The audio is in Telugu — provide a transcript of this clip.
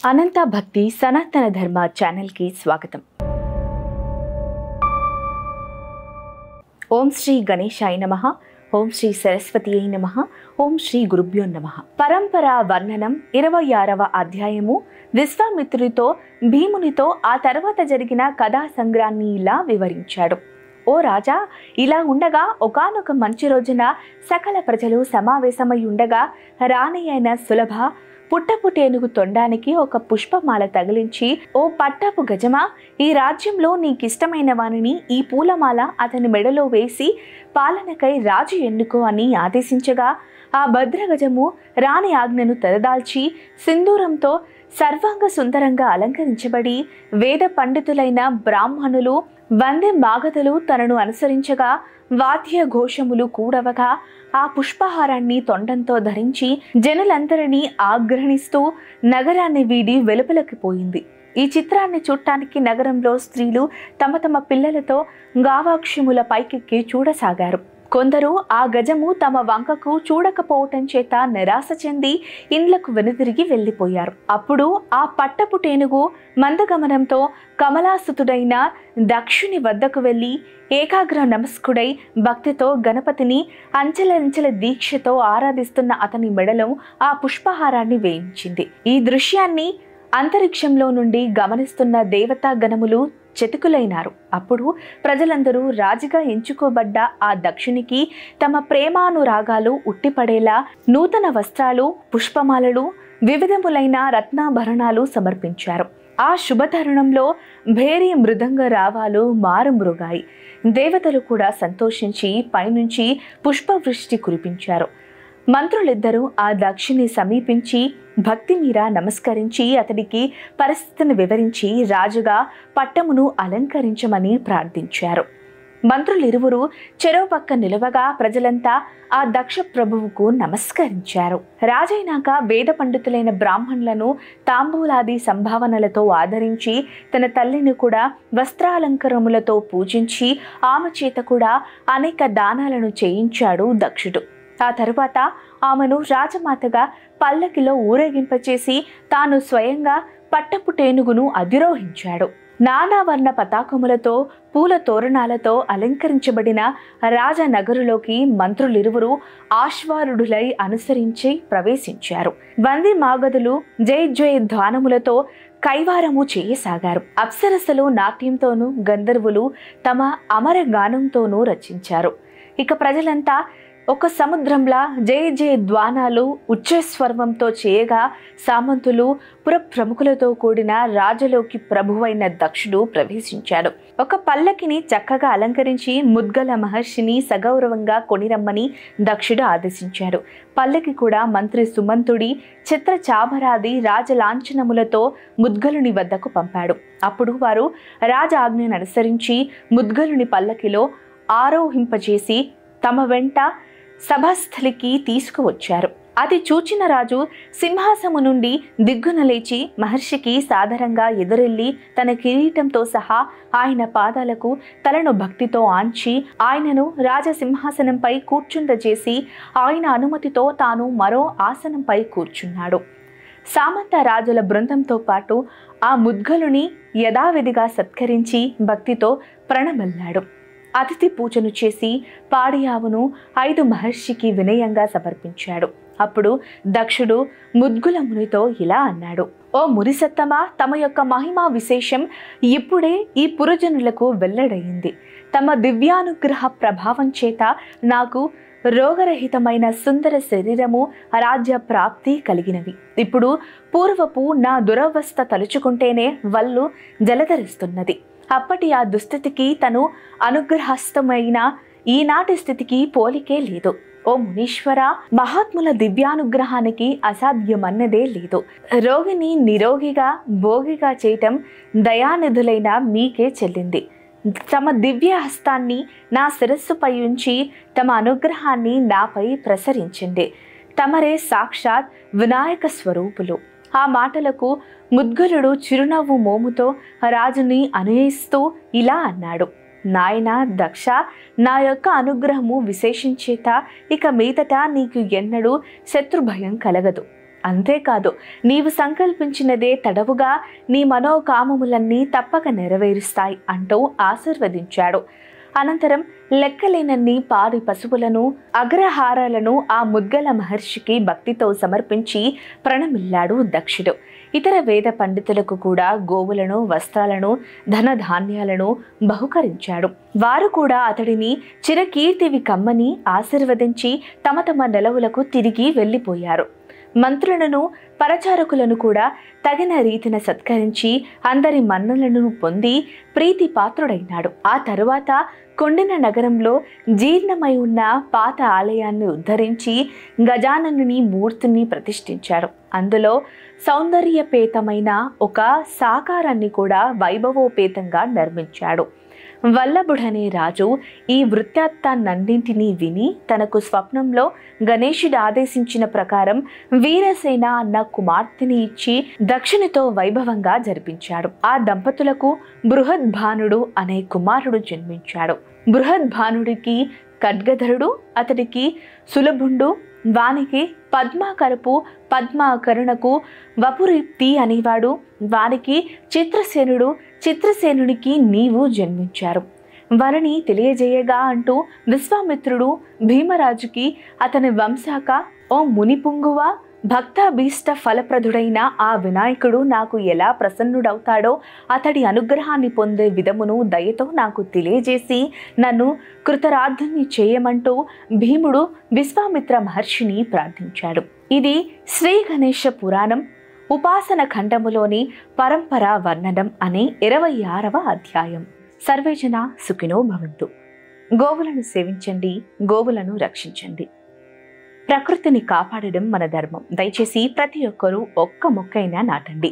అనంత భక్తి సనాతన ధర్మ ఛానల్ కి స్వాగతం. ఓం శ్రీ గణేశాయ నమః. ఓం శ్రీ సరస్వతీయై నమః. ఓం శ్రీ గురుభ్యో నమః. పరంపర వర్ణనం 26వ అధ్యాయము. విశ్వామిత్రుడితో భీమునితో ఆ తర్వాత జరిగిన కథా సంగ్రహాన్ని ఇలా వివరించాడు. ఓ రాజా, ఇలా ఉండగా ఒకానొక మంచి రోజున సకల ప్రజలు సమావేశమై ఉండగా రాణి అయిన సులభ పుట్టపుటేనుగు తొండానికి ఒక పుష్పమాల తగిలించి, ఓ పట్టపు గజమా, ఈ రాజ్యంలో నీకిష్టమైన వానిని ఈ పూలమాల అతని మెడలో వేసి పాలనకై రాజు ఎన్నుకో అని ఆదేశించగా, ఆ భద్రగజము రాణి ఆజ్ఞను తలదాల్చి సింధూరంతో సర్వాంగ సుందరంగా అలంకరించబడి వేద పండితులైన బ్రాహ్మణులు వందె మాగధులు తనను అనుసరించగా వాద్య ఘోషములు కూడవగా ఆ పుష్పహారాన్ని తొండంతో ధరించి జనులందరినీ ఆగ్రహిస్తూ నగరాన్ని వీడి వెలుపలకి పోయింది. ఈ చిత్రాన్ని చూడటానికి నగరంలో స్త్రీలు తమ తమ పిల్లలతో గావాక్షముల పైకెక్కి చూడసాగారు. కొందరు ఆ గజము తమ వంకకు చూడకపోవటం చేత నిరాశ చెంది ఇండ్లకు వెనుదిరిగి వెళ్ళిపోయారు. అప్పుడు ఆ పట్టపుటేనుగు మందగమనంతో కమలాసుతుడైన దక్షుని వద్దకు వెళ్ళి ఏకాగ్ర నమస్కుడై భక్తితో గణపతిని అంచెలంచెల దీక్షతో ఆరాధిస్తున్న అతని మెడలో ఆ పుష్పహారాన్ని వేయించింది. ఈ దృశ్యాన్ని అంతరిక్షంలో నుండి గమనిస్తున్న దేవతా గణములు చతికులైనారు. అప్పుడు ప్రజలందరూ రాజుగా ఎంచుకోబడ్డ ఆ దక్షునికి తమ ప్రేమానురాగాలు ఉట్టిపడేలా నూతన వస్త్రాలు, పుష్పమాలలు, వివిధములైన రత్నాభరణాలు సమర్పించారు. ఆ శుభతరుణంలో భేరీ మృదంగ రావాలు మారుమ్రుగాయి. దేవతలు కూడా సంతోషించి పైనుంచి పుష్పవృష్టి కురిపించారు. మంత్రులిద్దరూ ఆ దక్షుని సమీపించి భక్తి మీర నమస్కరించి అతడికి పరిస్థితిని వివరించి రాజుగా పట్టమును అలంకరించమని ప్రార్థించారు. మంత్రులిరువురు చెరో పక్క నిలవగా ప్రజలంతా ఆ దక్ష ప్రభువుకు నమస్కరించారు. రాజైనాక వేద పండితులైన బ్రాహ్మణులను తాంబూలాది సంభావనలతో ఆదరించి తన తల్లిని కూడా వస్త్రాలంకరములతో పూజించి ఆమె చేత కూడా అనేక దానాలను చేయించాడు దక్షుడు. ఆ తరువాత ఆమెను రాజమాతగా పల్లకిలో ఊరేగింపచేసి తాను స్వయంగా పట్టపుటేనుగును అధిరోహించాడు. నానావర్ణ పతాకములతో పూల తోరణాలతో అలంకరించబడిన రాజనగరులోకి మంత్రులిరువురు ఆశ్వారుడులై అనుసరించి ప్రవేశించారు. వంది మాగధులు జయ ధ్వానములతో కైవారము చేయసాగారు. అప్సరసలు నాట్యంతోనూ గంధర్వులు తమ అమర గానంతోనూ రచించారు. ఇక ప్రజలంతా ఒక సముద్రంలా జయ ధ్వానాలు ఉచ్చస్వర్వంతో చేయగా సామంతులు పురప్రముఖులతో కూడిన రాజులోకి ప్రభువైన దక్షుడు ప్రవేశించాడు. ఒక పల్లకిని చక్కగా అలంకరించి ముద్గల మహర్షిని సగౌరవంగా కొనిరమ్మని దక్షుడు ఆదేశించాడు. పల్లకి కూడా మంత్రి సుమంతుడి చిత్ర చామరాది రాజలాంఛనములతో ముద్గలుని వద్దకు పంపాడు. అప్పుడు వారు రాజ ఆజ్ఞను అనుసరించి ముద్గలుని పల్లకిలో ఆరోహింపజేసి తమ వెంట సభాస్థలికి తీసుకువచ్చారు. అది చూచిన రాజు సింహాసము నుండి దిగ్గున లేచి మహర్షికి సాదరంగా ఎదురెళ్ళి తన కిరీటంతో సహా ఆయన పాదాలకు తలను భక్తితో ఆంచి ఆయనను రాజసింహాసనంపై కూర్చుండజేసి ఆయన అనుమతితో తాను మరో ఆసనంపై కూర్చున్నాడు. సామంత రాజుల బృందంతో పాటు ఆ ముద్గలుని యథావిధిగా సత్కరించి భక్తితో ప్రణమల్లాడు. అతిథి పూజను చేసి పాడి ఆవును 5 మహర్షికి వినయంగా సమర్పించాడు. అప్పుడు దక్షుడు ముద్గుల మునితో ఇలా అన్నాడు. ఓ మునిసత్తమా, తమ యొక్క మహిమా విశేషం ఇప్పుడే ఈ పురజనులకు వెల్లడయింది. తమ దివ్యానుగ్రహ ప్రభావం చేత నాకు రోగరహితమైన సుందర శరీరము, రాజ్య ప్రాప్తి కలిగినవి. ఇప్పుడు పూర్వపు నా దురవస్థ తలుచుకుంటేనే వల్లు జలధరిస్తున్నది. అప్పటి ఆ దుస్థితికి తను అనుగ్రహస్తమైన ఈనాటి స్థితికి పోలికే లేదు. ఓ మునీశ్వర, మహాత్ముల దివ్యానుగ్రహానికి అసాధ్యమన్నదే లేదు. రోగిని నిరోగిగా భోగిగా చేయటం దయానిధులైన మీకే చెల్లింది. తమ దివ్య హస్తాన్ని నా శిరస్సుపై ఉంచి తమ అనుగ్రహాన్ని నాపై ప్రసరించండి. తమరే సాక్షాత్ వినాయక స్వరూపులు. ఆ మాటలకు ముద్గలుడు చిరునవ్వు మోముతో రాజుని అనునయిస్తూ ఇలా అన్నాడు. నాయనా దక్ష, నా యొక్క అనుగ్రహము విశేషించేత ఇక మీదట నీకు ఎన్నడూ శత్రుభయం కలగదు. అంతేకాదు నీవు సంకల్పించినదే తడవుగా నీ మనోకామములన్నీ తప్పక నెరవేరుస్తాయి అంటూ ఆశీర్వదించాడు. అనంతరం లెక్కలేనన్ని పాడి పశువులను అగ్రహారాలను ఆ ముద్గల మహర్షికి భక్తితో సమర్పించి ప్రణమిల్లాడు దక్షుడు. ఇతర వేద పండితులకు కూడా గోవులను, వస్త్రాలను, ధనధాన్యాలను బహుకరించాడు. వారు కూడా అతడిని చిరకీర్తివి కమ్మని ఆశీర్వదించి తమ తమ నెలవులకు తిరిగి వెళ్ళిపోయారు. మంత్రులను, పరచారకులను కూడా తగిన రీతిన సత్కరించి అందరి మన్నలను పొంది ప్రీతి పాత్రుడైనాడు. ఆ తరువాత కొండన నగరంలో జీర్ణమై ఉన్న పాత ఆలయాన్ని ఉద్ధరించి గజాననుని మూర్తిని ప్రతిష్ఠించాడు. అందులో సౌందర్యపేతమైన ఒక సాకారాన్ని కూడా వైభవోపేతంగా నిర్మించాడు. వల్లభుడనే రాజు ఈ వృత్తాంతాన్నింటినీ విని తనకు స్వప్నంలో గణేశుడు ఆదేశించిన ప్రకారం వీరసేన అన్న కుమార్తెని ఇచ్చి దక్షిణతో వైభవంగా జరిపించాడు. ఆ దంపతులకు బృహద్భానుడు అనే కుమారుడు జన్మించాడు. బృహద్భానుడికి ఖడ్గధరుడు, అతడికి సులభుండు, వానికి పద్మాకరపు, పద్మాకరుణకు వపురీప్తి అనేవాడు, వానికి చిత్రసేనుడు, చిత్రసేనునికి నీవు జన్మించారు. వారిని తెలియజేయగా అంటూ విశ్వామిత్రుడు భీమరాజుకి అతని వంశాక, ఓ మునిపుంగువ, భక్తాభీష్ట ఫలప్రదుడైన ఆ వినాయకుడు నాకు ఎలా ప్రసన్నుడవుతాడో అతడి అనుగ్రహాన్ని పొందే విధమును దయతో నాకు తెలియజేసి నన్ను కృతరార్థుని చేయమంటూ భీముడు విశ్వామిత్ర మహర్షిని ప్రార్థించాడు. ఇది శ్రీ గణేశ పురాణం ఉపాసన ఖండములోని పరంపర వర్ణనం అనే 26వ అధ్యాయం. సర్వేజన సుఖినో భవంతు. గోవులను సేవించండి, గోవులను రక్షించండి. ప్రకృతిని కాపాడడం మన ధర్మం. దయచేసి ప్రతి ఒక్కరూ ఒక్క మొక్కైనా నాటండి.